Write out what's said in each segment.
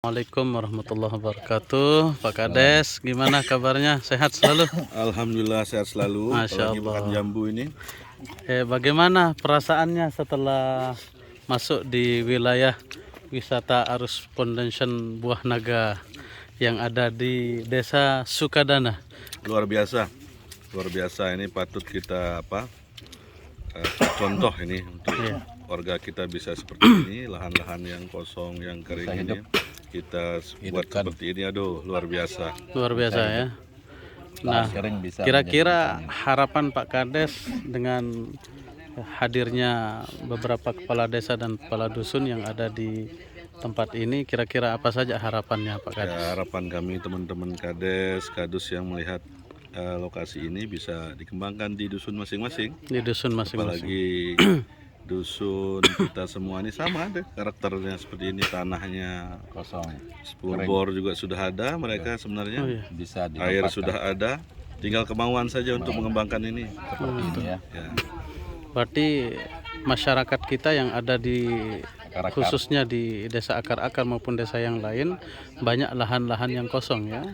Assalamualaikum warahmatullahi wabarakatuh. Pak Kades, gimana kabarnya? Sehat selalu? Alhamdulillah sehat selalu. Masya Apalagi Allah. makan jambu ini. Bagaimana perasaannya setelah masuk di wilayah wisata arus Foundation Buah Naga yang ada di Desa Sukadana? Luar biasa. Luar biasa, ini patut kita contoh ini untuk warga kita bisa seperti ini, lahan-lahan yang kosong, yang kering ini kita buat seperti ini. Aduh, luar biasa. Luar biasa ya. Nah, kira-kira harapan Pak Kades dengan hadirnya beberapa kepala desa dan kepala dusun yang ada di tempat ini, kira-kira apa saja harapannya Pak Kades? Ya, harapan kami teman-teman Kades, Kadus yang melihat lokasi ini bisa dikembangkan di dusun masing-masing. Di dusun masing-masing. Apalagi dusun kita semua ini sama deh karakternya seperti ini, tanahnya kosong, bor juga sudah ada, mereka sebenarnya bisa air sudah ada, tinggal kemauan saja untuk mengembangkan ini seperti ini ya. Berarti masyarakat kita yang ada di Akar-akar. khususnya di desa akar-akar maupun desa yang lain banyak lahan-lahan yang kosong ya.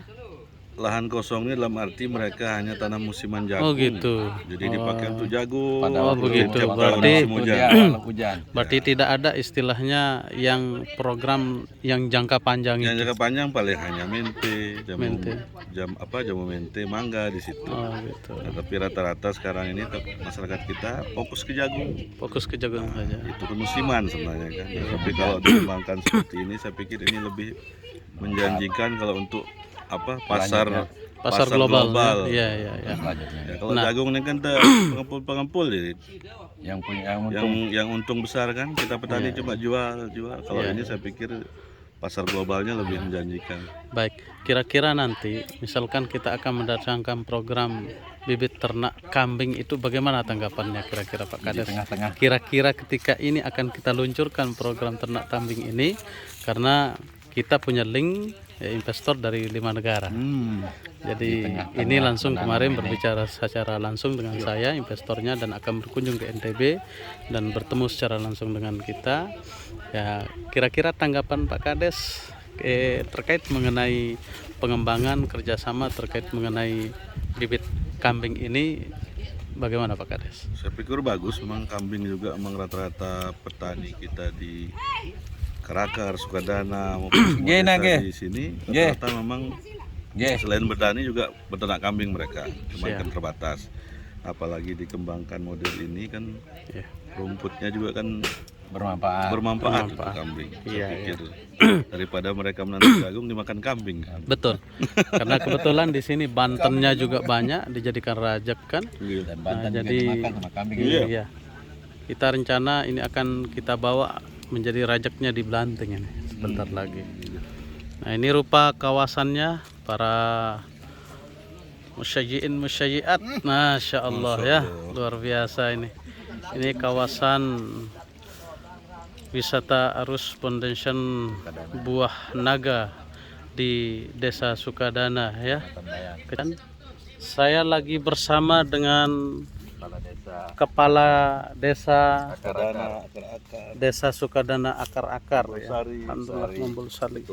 Lahan kosong ini dalam arti mereka hanya tanam musiman jagung. Oh gitu. Jadi dipakai untuk jagung. Oh begitu. Tiap tahun Berarti musim hujan. berarti tidak ada istilahnya yang program yang jangka panjang Yang itu. jangka panjang paling hanya mente, Mente. jamu mente, mangga di situ. Oh gitu. Nah, tapi rata-rata sekarang ini masyarakat kita fokus ke jagung. Fokus ke jagung saja. Itu kan musiman sebenarnya kan. Tapi kalau dikembangkan seperti ini, saya pikir ini lebih menjanjikan kalau untuk pasar global. Iya, iya, iya. Ya, kalau jagung ini kan pengampul jadi yang untung besar kan kita petani cuma jual. Kalau ini saya pikir pasar globalnya lebih menjanjikan. Baik, kira-kira nanti misalkan kita akan mendatangkan program bibit ternak kambing, itu bagaimana tanggapannya kira-kira Pak Kades? Kira-kira ketika ini akan kita luncurkan program ternak kambing ini, karena kita punya link investor dari 5 negara. Jadi ini langsung kemarin berbicara secara langsung dengan saya, investornya, dan akan berkunjung ke NTB dan bertemu secara langsung dengan kita. Ya, kira-kira tanggapan Pak Kades terkait mengenai pengembangan kerjasama terkait mengenai bibit kambing ini bagaimana Pak Kades? Saya pikir bagus, memang kambing juga memang rata-rata petani kita di Akar-akar, Sukadana maupun semua desa di sini rata-rata memang selain bertani juga beternak kambing mereka, cuma kan terbatas. Apalagi dikembangkan model ini kan rumputnya juga kan bermanfaat untuk kambing. Saya pikir daripada mereka menanam jagung dimakan kambing. Betul, karena kebetulan di sini Bantennya juga banyak dijadikan rajak kan. Nah, jadi kita rencana ini akan kita bawa menjadi rajaknya di Blanting ini sebentar lagi. Nah, ini rupa kawasannya para musyajiin musyajiat, masya Allah ya, luar biasa ini. Ini kawasan wisata arus Foundation Buah Naga di Desa Sukadana ya. Saya lagi bersama dengan Kepala Desa Desa Sukadana Akar-akar ya. Alhamdulillah Mumbul Sari.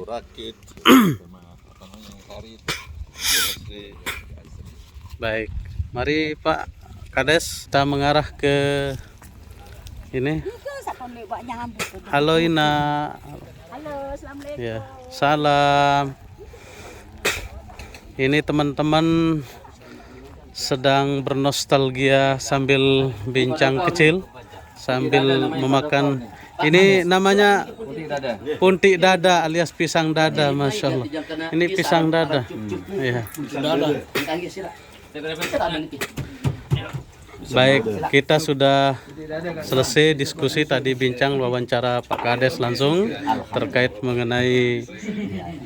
Baik, mari Pak Kades kita mengarah ke ini. Halo Ina. Halo, assalamualaikum. Ya, salam. Ini teman-teman sedang bernostalgia sambil bincang kecil, sambil memakan. Ini namanya puntik dada alias pisang dada, masya Allah. Ini pisang dada. Ya. Baik, kita sudah selesai diskusi tadi, bincang wawancara Pak Kades langsung terkait mengenai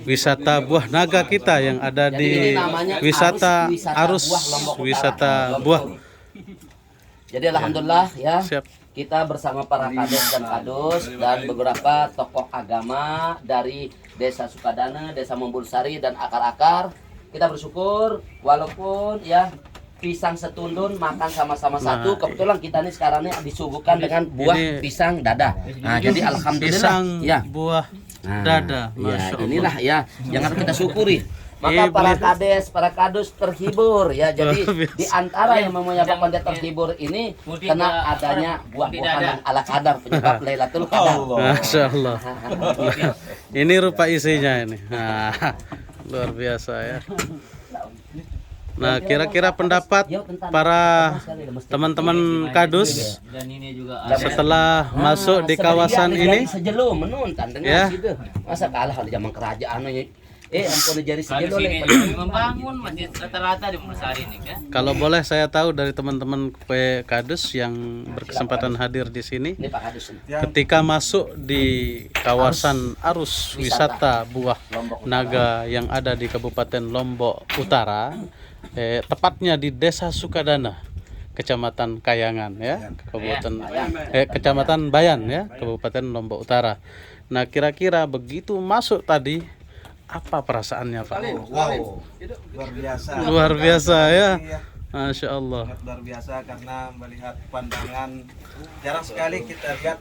wisata Buah Naga kita yang ada di wisata arus wisata buah. Jadi alhamdulillah ya. Siap. Kita bersama para kades dan kadus dan beberapa tokoh agama dari Desa Sukadana, Desa Mumbul Sari dan Akar-akar. Kita bersyukur walaupun ya pisang setundun makan sama-sama satu. Kebetulan kita nih sekarang ini disuguhkan dengan buah pisang dada. Nah, jadi alhamdulillah Pisang ya. buah Nah, Dada, ya, Masya Allah. inilah ya yang harus kita syukuri. Maka para kades, para kadus terhibur ya. Jadi di antara yang menyebabkan dia terhibur ini karena adanya buah-buahan yang ala kadar penyebab Lailatul Qadar. Masya Allah. Ini rupa isinya ini. Nah, luar biasa ya. Nah, kira-kira pendapat para teman-teman kadus setelah masuk di kawasan ini, sejelum menuntan dengan ya. gitu. Masa kalah di zaman kerajaan ampun jari Kalau sejelum. sini membangun masjid rata-rata di Mursari ini kan. kalau boleh saya tahu dari teman-teman kadus yang berkesempatan hadir di sini, Ini Pak Kadus. ketika masuk di kawasan arus wisata buah naga yang ada di Kabupaten Lombok Utara, tepatnya di Desa Sukadana, Kecamatan Kayangan ya, Kecamatan Bayan ya, Kabupaten Lombok Utara. Nah, kira-kira begitu masuk tadi, apa perasaannya Pak? Wow, luar biasa. Luar biasa ya. Masya Allah. Sangat luar biasa karena melihat pandangan, jarang sekali kita lihat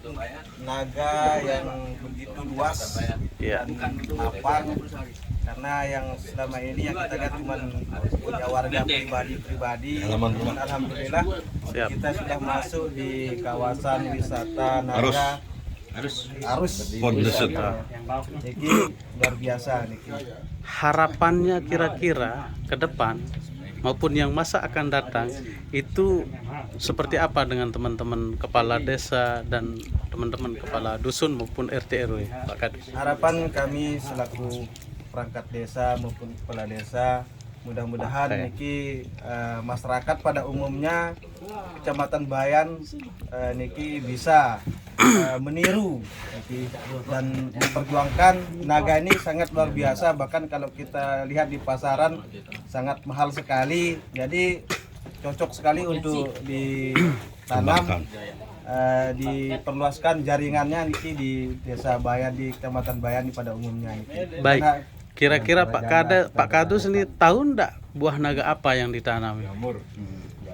naga yang begitu luas Ya. dan lapang. Karena yang selama ini yang kita lihat cuma punya warga pribadi. Cuman alhamdulillah Siap. kita sudah masuk di kawasan wisata naga arus. Niki luar biasa Niki. Harapannya kira-kira ke depan maupun yang masa akan datang itu seperti apa dengan teman-teman kepala desa dan teman-teman kepala dusun maupun RT RW Pak Kadus? Harapan kami selaku perangkat desa maupun kepala desa, mudah-mudahan niki masyarakat pada umumnya Kecamatan Bayan niki bisa meniru niki, dan memperjuangkan naga ini sangat luar biasa. Bahkan kalau kita lihat di pasaran sangat mahal sekali, jadi cocok sekali untuk ditanam, diperluaskan jaringannya niki di Desa Bayan, di Kecamatan Bayan pada umumnya niki. Baik. Karena Kira-kira Pak Kadus ini tahu enggak buah naga apa yang ditanam?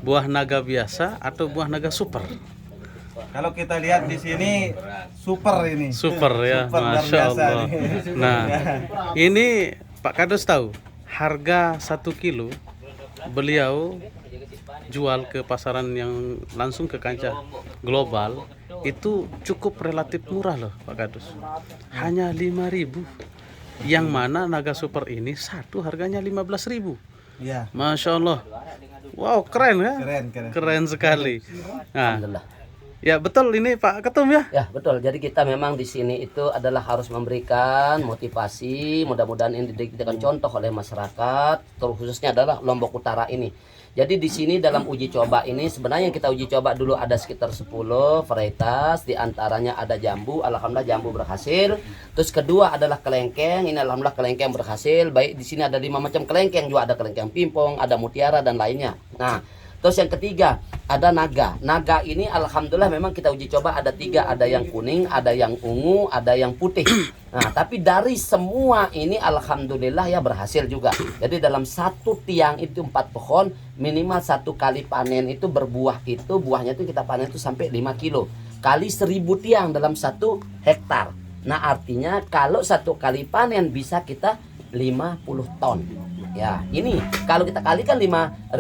Buah naga biasa atau buah naga super? kalau kita lihat di sini super ini. Super ya, Super, luar Masya biasa Allah. nih. Nah, ini Pak Kadus tahu harga 1 kilo beliau jual ke pasaran yang langsung ke kancah global itu cukup relatif murah loh Pak Kadus. Hanya 5.000. Yang mana naga super ini satu harganya 15.000. Iya. Masya Allah. Wow, keren ya? Keren. Keren sekali. Nah, Alhamdulillah. ya betul ini Pak Ketum ya. Ya betul. Jadi kita memang di sini itu adalah harus memberikan motivasi. Mudah-mudahan ini dijadikan contoh oleh masyarakat, terkhususnya adalah Lombok Utara ini. Jadi di sini dalam uji coba ini sebenarnya yang kita uji coba dulu ada sekitar 10 varietas, di antaranya ada jambu, alhamdulillah jambu berhasil. Terus kedua adalah kelengkeng, ini alhamdulillah kelengkeng berhasil. Baik di sini ada 5 macam kelengkeng, juga ada kelengkeng pimpong, ada mutiara dan lainnya. Nah, terus yang ketiga ada naga. Naga ini alhamdulillah memang kita uji coba ada 3, ada yang kuning, ada yang ungu, ada yang putih. Nah, tapi dari semua ini alhamdulillah ya berhasil juga. Jadi dalam satu tiang itu 4 pohon, minimal 1 kali panen itu berbuah itu buahnya itu kita panen itu sampai 5 kilo kali 1.000 tiang dalam 1 hektar. Nah, artinya kalau 1 kali panen bisa kita 50 ton. Ya, ini kalau kita kalikan 5.000,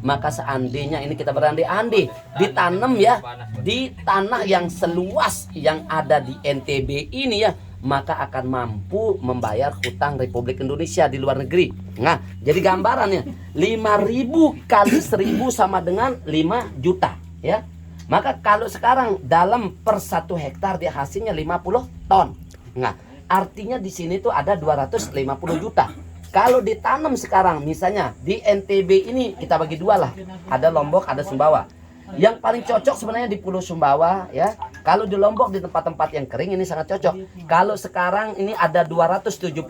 maka seandainya ini kita berandai-andai ditanam ya di tanah yang seluas yang ada di NTB ini ya, maka akan mampu membayar hutang Republik Indonesia di luar negeri. Nah, jadi gambarannya 5.000 kali 1.000 sama dengan 5 juta ya. Maka kalau sekarang dalam per 1 hektar dia hasilnya 50 ton. Nah, artinya di sini tuh ada 250 juta. Kalau ditanam sekarang misalnya di NTB ini kita bagi 2 lah. Ada Lombok, ada Sumbawa. Yang paling cocok sebenarnya di Pulau Sumbawa ya. Kalau di Lombok di tempat-tempat yang kering ini sangat cocok. Kalau sekarang ini ada 273.000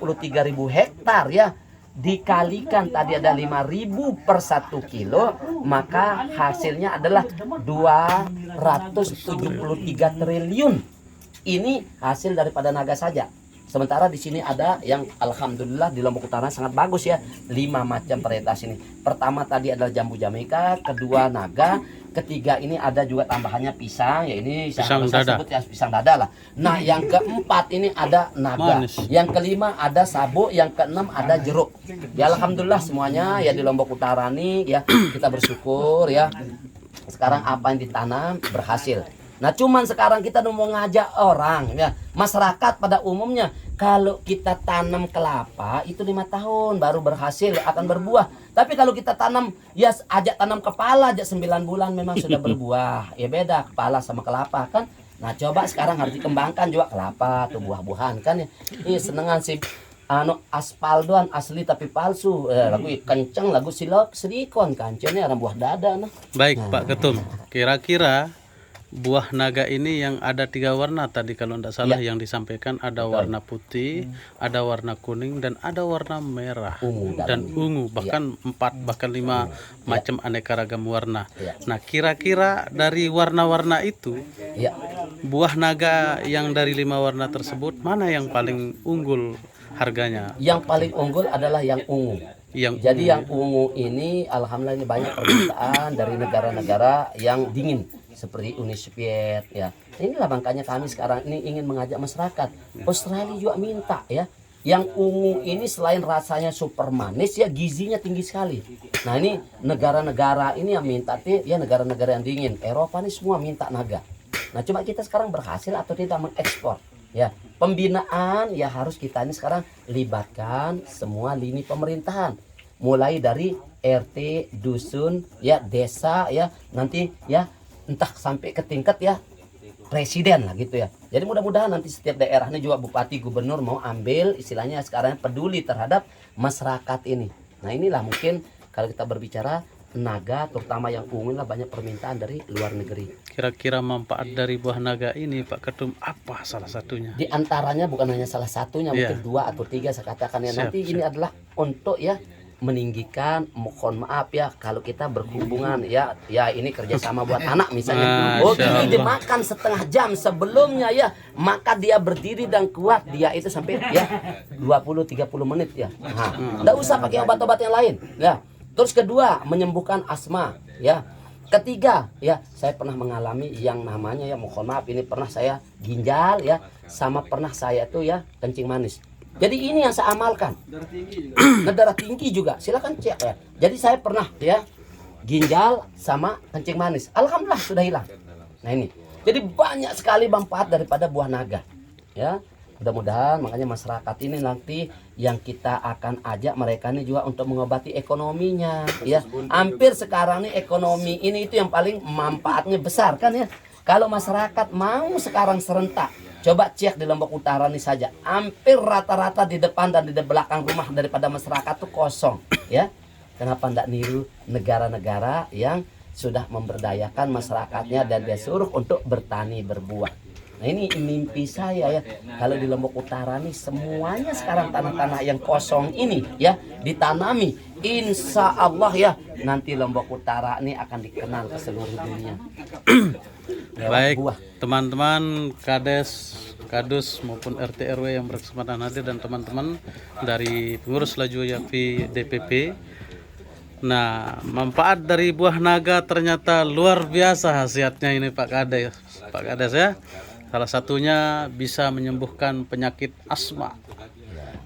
hektar ya. Dikalikan tadi ada 5.000 per 1 kilo, maka hasilnya adalah 273 triliun. Ini hasil daripada naga saja. Sementara di sini ada yang alhamdulillah di Lombok Utara sangat bagus ya. 5 macam varietas ini. Pertama tadi adalah jambu Jamaika, kedua naga, ketiga ini ada juga tambahannya pisang, ya ini Pisang saya dada. sebut ya pisang dada lah. Nah, yang keempat ini ada naga, Manis. yang kelima ada sabu, yang keenam ada jeruk. Ya alhamdulillah semuanya ya di Lombok Utara nih ya kita bersyukur ya. Sekarang apa yang ditanam berhasil. Nah cuman sekarang kita mau ngajak orang ya, masyarakat pada umumnya kalau kita tanam kelapa itu 5 tahun baru berhasil akan berbuah. Tapi kalau kita tanam ya ajak tanam kepala aja 9 bulan memang sudah berbuah. Ya beda kepala sama kelapa kan. Nah coba sekarang harus dikembangkan juga kelapa tuh buah-buahan kan ya. Ini senengan sih aspal doang asli tapi palsu. Lagu kenceng lagu silikon kancennya orang buah dada nah. Baik Pak Ketum, kira-kira buah naga ini yang ada 3 warna tadi kalau tidak salah yang disampaikan, ada warna putih, ada warna kuning, dan ada warna merah dan ungu, bahkan 4 bahkan 5 macam aneka ragam warna. Nah kira-kira dari warna-warna itu buah naga yang dari 5 warna tersebut mana yang paling unggul harganya? Yang paling unggul adalah yang ungu. Jadi yang ungu ini alhamdulillah ini banyak permintaan dari negara-negara yang dingin seperti Uni Soviet ya. Inilah makanya kami sekarang ini ingin mengajak masyarakat. Australia juga minta ya. Yang ungu ini selain rasanya super manis ya gizinya tinggi sekali. Nah ini negara-negara ini yang minta ya negara-negara yang dingin. Eropa ini semua minta naga. Nah cuma kita sekarang berhasil atau tidak mengekspor ya. Pembinaan ya harus kita ini sekarang libatkan semua lini pemerintahan. Mulai dari RT, dusun, ya desa ya nanti ya entah sampai ke tingkat ya presiden lah gitu ya. Jadi mudah-mudahan nanti setiap daerah ini juga bupati gubernur mau ambil istilahnya sekarang peduli terhadap masyarakat ini. Nah inilah mungkin kalau kita berbicara naga terutama yang ungu lah banyak permintaan dari luar negeri. Kira-kira manfaat dari buah naga ini Pak Ketum apa salah satunya? Di antaranya bukan hanya salah satunya mungkin 2 atau 3 saya katakan ya. Nanti ini adalah untuk ya meninggikan, mohon maaf ya kalau kita berhubungan ya ini kerjasama buat anak misalnya. Oh ini dimakan setengah jam sebelumnya ya, maka dia berdiri dan kuat dia itu sampai ya 20-30 menit ya. Nah, nggak usah pakai obat-obat yang lain ya. Terus kedua menyembuhkan asma ya. Ketiga ya saya pernah mengalami yang namanya ya mohon maaf ini pernah saya ginjal ya sama pernah saya tuh ya kencing manis. Jadi ini yang saya amalkan. Darah tinggi juga. Silakan cek ya. Jadi saya pernah ya ginjal sama kencing manis. Alhamdulillah sudah hilang. Nah ini. Jadi banyak sekali manfaat daripada buah naga. Ya. Mudah-mudahan makanya masyarakat ini nanti yang kita akan ajak mereka ini juga untuk mengobati ekonominya ya. Hampir sekarang nih ekonomi ini itu yang paling manfaatnya besar kan ya. Kalau masyarakat mau sekarang serentak, coba cek di Lombok Utara nih saja, hampir rata-rata di depan dan di belakang rumah daripada masyarakat tuh kosong, ya. Kenapa ndak niru negara-negara yang sudah memberdayakan masyarakatnya dan dia suruh untuk bertani berbuah. Nah ini mimpi saya ya, kalau di Lombok Utara nih semuanya sekarang tanah-tanah yang kosong ini ya ditanami, insya Allah ya nanti Lombok Utara ini akan dikenal ke seluruh dunia. Baik teman-teman Kades, Kadus maupun RT RW yang berkesempatan hadir dan teman-teman dari pengurus Laju Yakfi DPP. Nah, manfaat dari buah naga ternyata luar biasa khasiatnya ini Pak Kades ya. Salah satunya bisa menyembuhkan penyakit asma.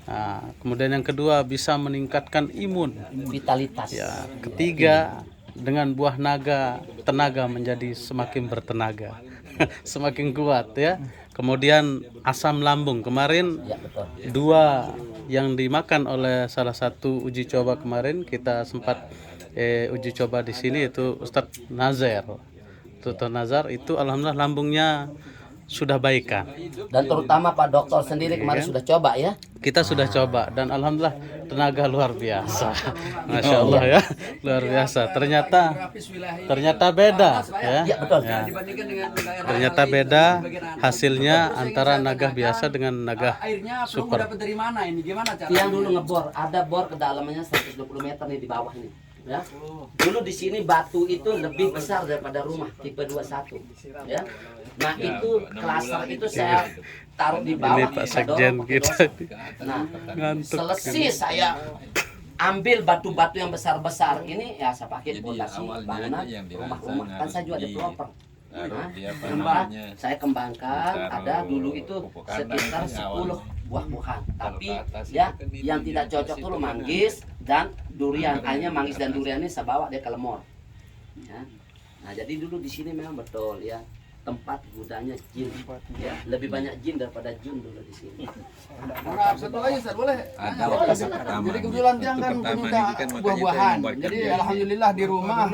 Nah, kemudian yang kedua bisa meningkatkan imun, vitalitas. Ya, ketiga dengan buah naga tenaga menjadi semakin bertenaga, semakin kuat ya. Kemudian asam lambung kemarin Ya, betul. 2 yang dimakan oleh salah satu uji coba kemarin kita sempat uji coba di sini itu Ustadz Nazar. Dr. Nazar itu alhamdulillah lambungnya sudah baikan. Dan terutama Pak Dokter sendiri kemarin sudah coba ya. Kita sudah coba dan alhamdulillah tenaga luar biasa. Masya Allah ya, luar biasa. Ternyata beda ya. Ya, betul. Ya. Ternyata beda hasilnya antara naga biasa dengan naga super. Dari mana ini? Gimana cara? Yang dulu ngebor, ada bor kedalamannya 120 meter nih di bawah nih. Ya. Dulu di sini batu itu lebih besar daripada rumah tipe 21. Ya. Nah, itu klaster itu saya taruh di bawah. Ini Pak Sekjen kita. Nah, Ngantuk. selesai saya ambil batu-batu yang besar-besar ini ya saya pakai fondasi bangunan rumah-rumah kan saya juga developer. Nah, saya kembangkan ada dulu itu sekitar 10 buah-buahan. Tapi ya yang tidak cocok itu manggis dan durian. Hanya manggis dan durian ini saya bawa dia ke Lemor. Ya. Nah jadi dulu di sini memang betul ya tempat gudangnya jin ya lebih banyak jin daripada jun dulu di sini. Nah, satu lagi Ustaz, boleh? Jadi kebetulan Tiang kan penyuka buah-buahan. Jadi alhamdulillah di rumah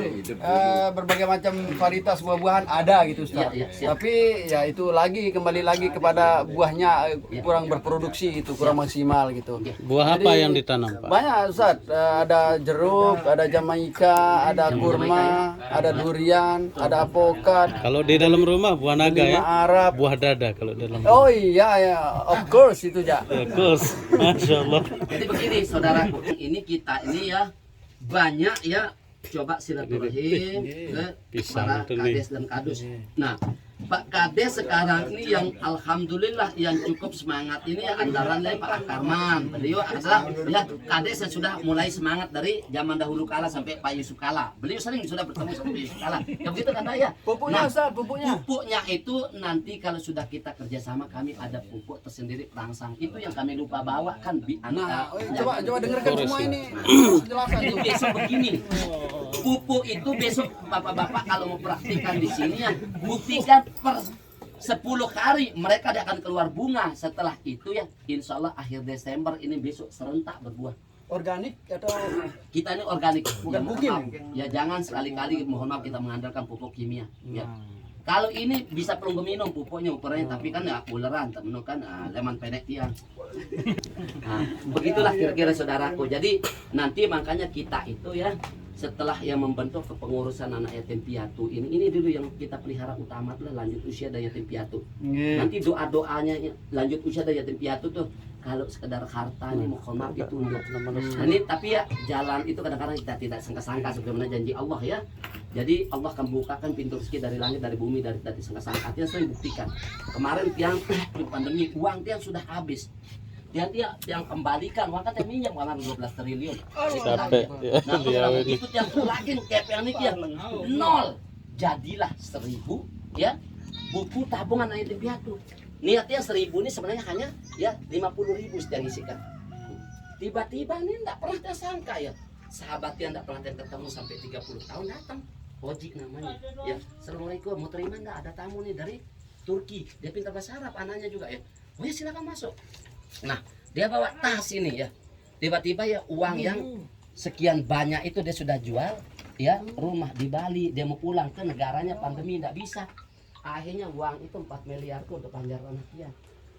berbagai macam varietas buah-buahan ada gitu Ustaz. Iya, siap. Tapi ya itu kembali lagi kepada buahnya kurang berproduksi itu kurang maksimal gitu. Buah apa yang ditanam, Pak? Banyak Ustaz, ada jeruk, ada jamaika, ada kurma, ada durian, ada apokat. Kalau di dalam rumah buah naga ya, Arab. buah dada kalau dalam. Oh iya ya, of course itu ja. Bagus, masya Allah. Jadi begini saudaraku, ini kita ini ya banyak ya coba silaturahim ke para kades dan kadus. Nah Pak Kades sekarang ini yang alhamdulillah yang cukup semangat ini ya andalan dari Pak Akarman. Beliau adalah ya Kades yang sudah mulai semangat dari zaman dahulu kala sampai Pak Yusuf kala. Beliau sering sudah bertemu sama Pak Yusuf kala. Ya begitu kan ya. Pupuknya Ustaz, pupuknya. Pupuknya itu nanti kalau sudah kita kerjasama kami ada pupuk tersendiri perangsang. Itu yang kami lupa bawa kan Nah, coba dengarkan semua ini penjelasan Jadi besok begini, pupuk itu besok bapak-bapak kalau mau praktikan di sini ya buktikan per 10 hari mereka akan keluar bunga. Setelah itu ya insya Allah akhir Desember ini besok serentak berbuah. organik atau Kita ini organik, Bukan ya, bukim. maaf. Ya jangan sekali-kali mohon maaf kita mengandalkan pupuk kimia. Ya. Kalau ini bisa pelunggu minum pupuknya ukurannya, tapi kan ya uleran, temen kan leman pendek tiang. Nah, begitulah kira-kira saudaraku. Jadi nanti makanya kita itu ya setelah yang membentuk kepengurusan anak yatim piatu ini dulu yang kita pelihara utama adalah lanjut usia dan yatim piatu. Nanti doa-doanya lanjut usia dan yatim piatu tuh kalau sekedar harta ini mohon maaf itu untuk ini, tapi ya jalan itu kadang-kadang kita tidak sangka-sangka sebagaimana janji Allah ya. Jadi Allah akan bukakan pintu rezeki dari langit, dari bumi, dari sangka-sangka. Artinya saya buktikan. Kemarin tiang pandemi uang tiang sudah habis. Dia yang kembalikan uang kan minyak warna 12 triliun. Capek ya, Nah, dia kalau ini. itu yang lagi kayak yang ini yang nol. Jadilah 1000 ya buku tabungan yatim piatu. Niatnya 1000 ini sebenarnya hanya ya 50.000 setiap isikan. Tiba-tiba ini enggak pernah tersangka ya. Sahabat yang enggak pernah ketemu sampai 30 tahun datang. Oji namanya. Ya, Assalamualaikum, mau terima enggak? Ada tamu nih dari Turki. Dia pintar bahasa Arab, anaknya juga ya. Oh ya silakan masuk. Nah, dia bawa tas ini ya. Tiba-tiba ya uang yang sekian banyak itu dia sudah jual ya rumah di Bali. Dia mau pulang ke negaranya, pandemi tidak bisa. Akhirnya uang itu 4 miliar untuk panjar anak dia.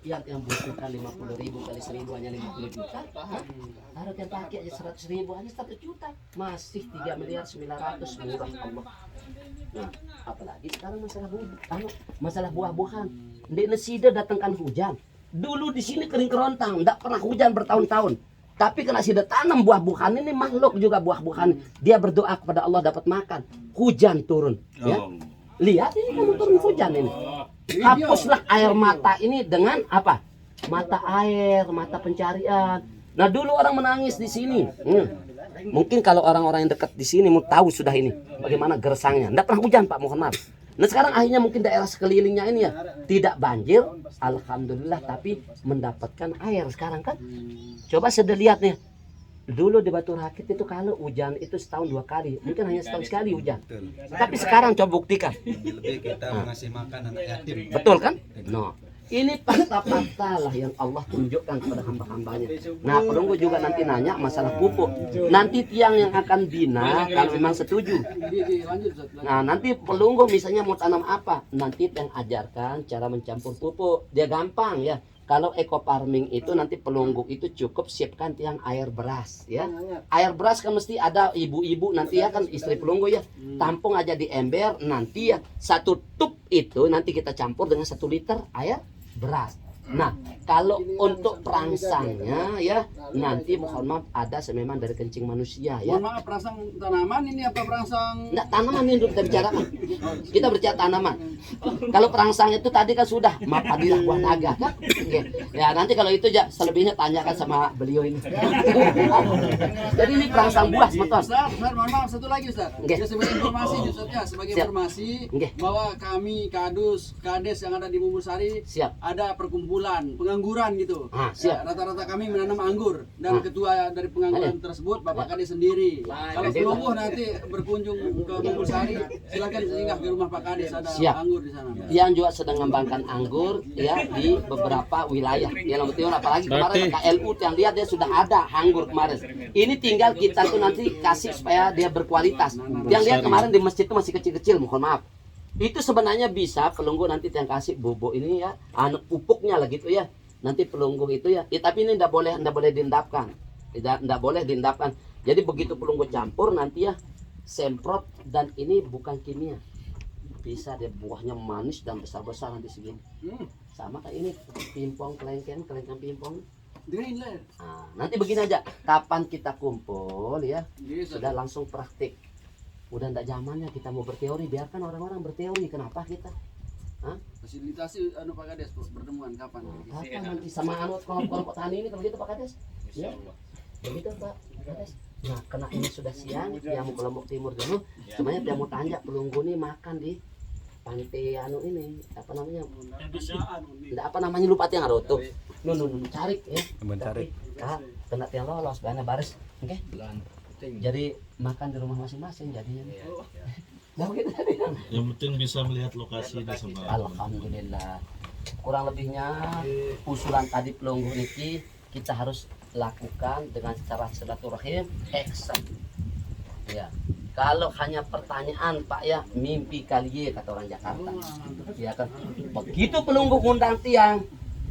Yang butuhkan 50.000 kali 1000 hanya 50 juta. Harus yang pakai aja 100.000 hanya 1 juta. Masih 3 miliar 900 murah Allah. Nah, apalagi sekarang masalah buah-buahan. Di Nesida datangkan hujan. Dulu di sini kering kerontang, tidak pernah hujan bertahun-tahun. Tapi kena sudah tanam buah-buahan ini makhluk juga buah-buahan. Dia berdoa kepada Allah dapat makan. Hujan turun. Ya. Lihat ini kamu turun hujan ini. Hapuslah air mata ini dengan apa? Mata air, mata pencarian. Nah dulu orang menangis di sini. Mungkin kalau orang-orang yang dekat di sini mau tahu sudah ini bagaimana gersangnya. Tidak pernah hujan Pak, mohon maaf. Nah sekarang akhirnya mungkin daerah sekelilingnya ini ya tidak banjir, alhamdulillah, tapi mendapatkan air sekarang kan. Coba sudah lihat nih. Dulu di Batu Rakit itu kalau hujan itu setahun 2 kali, mungkin hanya setahun sekali hujan. Tapi sekarang coba buktikan. Lebih kita mengasih makan anak yatim. Betul kan? No. Ini fakta-fakta lah yang Allah tunjukkan kepada hamba-hambanya. Nah, perunggu juga nanti nanya masalah pupuk. Nanti tiang yang akan bina kalau memang setuju. Nah, nanti pelunggu misalnya mau tanam apa, nanti yang ajarkan cara mencampur pupuk. Dia gampang ya. Kalau eco farming itu nanti pelunggu itu cukup siapkan tiang air beras ya. Air beras kan mesti ada ibu-ibu nanti ya kan istri pelunggu ya. Tampung aja di ember nanti ya 1 tub itu nanti kita campur dengan 1 liter air beras. Nah, kalau untuk perangsangnya ya nanti mohon maaf ada sememan dari kencing manusia ya. Mohon maaf, perangsang tanaman ini apa perangsang? Enggak, tanaman ini dulu kita bicarakan. Kita berbicara tanaman. Kalau perangsang itu tadi kan sudah mapadilah buah naga kan? Oke. Ya nanti kalau itu ya selebihnya tanyakan sama beliau ini. Jadi ini perangsang buah teman-teman. Ustaz, mohon maaf satu lagi Ustaz. Oke. Ya, sebagai informasi Ustaz ya, sebagai Siap. informasi Oke. bahwa kami Kadus, Kades yang ada di Mumbulsari Siap. ada perkumpulan pengangguran gitu. Ah, siap. Ya, rata-rata kami menanam anggur dan ketua dari pengangguran tersebut Bapak Kades sendiri. Kalau Pelungguh nanti berkunjung ke Mumbulsari, silakan singgah ke rumah Pak Kades, ada Siap. anggur di sana. Yang juga sedang mengembangkan anggur ya di beberapa wilayah. Ya Lampung Timur apalagi kemarin KLU yang lihat dia sudah ada anggur kemarin. Ini tinggal kita tuh nanti kasih supaya dia berkualitas. Yang lihat kemarin di masjid itu masih kecil-kecil, mohon maaf. Itu sebenarnya bisa Pelungguh nanti yang kasih bubuk ini ya, anu pupuknya lah gitu ya. Nanti Pelungguh itu ya, tapi ini ndak boleh diendapkan. Ndak boleh diendapkan. Jadi begitu Pelungguh campur nanti ya semprot dan ini bukan kimia. Bisa dia buahnya manis dan besar-besar nanti segini. Sama kayak ini pimpong kelengkeng pimpong. Dengerin lah. Nah, nanti begini aja, kapan kita kumpul ya, sudah langsung praktik. Udah ndak zamannya kita mau berteori, biarkan orang-orang berteori. Kenapa kita? Hah? Fasilitasi anu Pak Kades pertemuan kapan? Kapan nanti sama anu kelompok tani ini kalau gitu Pak Kades? Ya. Begitu Pak Kades. Nah, karena ini sudah siang, yang mau kelompok timur dulu, semuanya dia mau tanya Pelungguh nih makan di pantai anu ini apa namanya? Nggak apa namanya lupa tiang aroto. Nun cari ya. Mencari. Kena tiang lolos, karena baris. Oke. Jadi makan di rumah masing-masing jadinya. Nah, begitu tadi. Yang penting bisa melihat lokasi dan sebagainya. Alhamdulillah. Kurang lebihnya usulan tadi Pelungguh niki kita harus lakukan dengan cara silaturahim eksan. Ya. Kalau hanya pertanyaan Pak ya, mimpi kali kata orang Jakarta. Ya kan. Begitu Pelungguh undang tiang,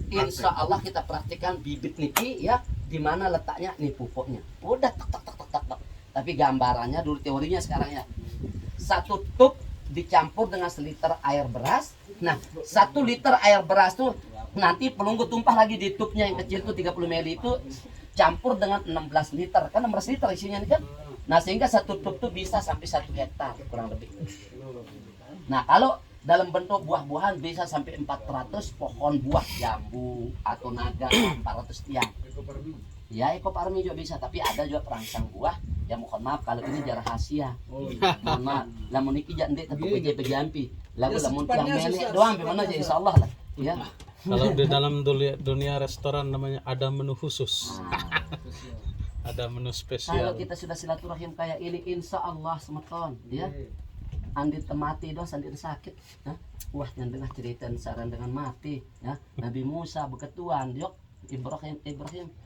insya Allah kita praktikkan bibit niki ya, di mana letaknya nih pupuknya. Udah tak. Tapi gambarannya dulu teorinya sekarang ya. 1 tub dicampur dengan seliter air beras. Nah, 1 liter air beras tuh nanti Pelungguh tumpah lagi di tubnya yang kecil tuh 30 ml itu campur dengan 16 liter. Kan 16 liter isinya ini kan. Nah, sehingga 1 tub tuh bisa sampai 1 hektar kurang lebih. Nah, kalau dalam bentuk buah-buahan bisa sampai 400 pohon buah jambu atau naga 400 tiang. Ya, ekoparmi juga bisa, tapi ada juga perangsang buah. Ya mohon maaf kalau ini jar rahasia. Mohon maaf. Lamun iki jak ndek tetep jampi. Lamun tiang melek doang gimana aja insyaallah lah. Ya. Kalau di dalam dunia restoran namanya ada menu khusus. Ada menu Kalau spesial. kita sudah silaturahim kayak ini insyaallah semeton ya. Andi temati dos andi sakit. Hah? Wah yang tengah cerita saran dengan mati ya. Nabi Musa beketuan yok Ibrahim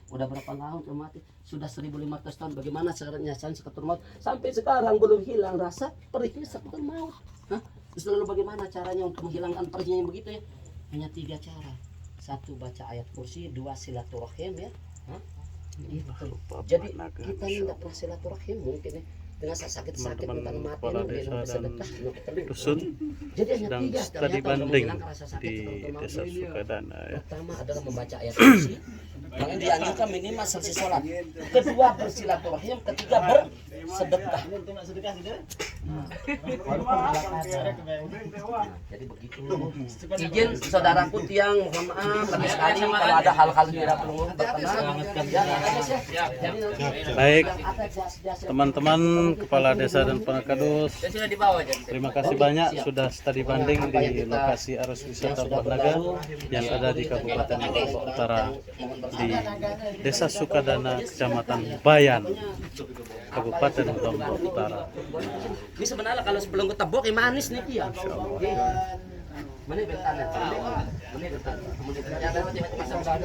udah berapa tahun tuh mati? Sudah 1500 tahun. Bagaimana caranya seketul maut sampai sekarang belum hilang rasa perihnya seketul maut. Hah? Terus lalu bagaimana caranya untuk menghilangkan perihnya yang begitu ya? Hanya 3 cara. 1 baca ayat kursi, 2 silaturahim ya. Hah? Gitu. Jadi kita ini nggak pernah silaturahim mungkin ya. Dengan sakit-sakit Teman-teman bukan mati kepala lu desa dan sedekah lu dusun jadi hanya sedang 3 studi ternyata untuk banding menghilangkan rasa sakit di seketul maut. Desa Sukadana ya. Pertama adalah membaca ayat kursi. Yang dianjurkan minimal selesai sholat. Kedua bersilaturahim, ketiga bersedekah. Jadi begitu. Izin saudaraku tiang, mohon maaf kami sekali kalau ada hal-hal yang tidak perlu berkenan. Baik, teman-teman kepala desa dan Penakadus, Dan sudah dibawa jadi. terima kasih banyak sudah studi banding di lokasi arus wisata Buah Naga yang ada di Kabupaten Lombok Utara di Desa Sukadana, Kecamatan Bayan, Kabupaten Lombok Utara. Ini sebenarnya kalau sebelum gue tebok manis nih ya. Mana bentar. Mana bentar.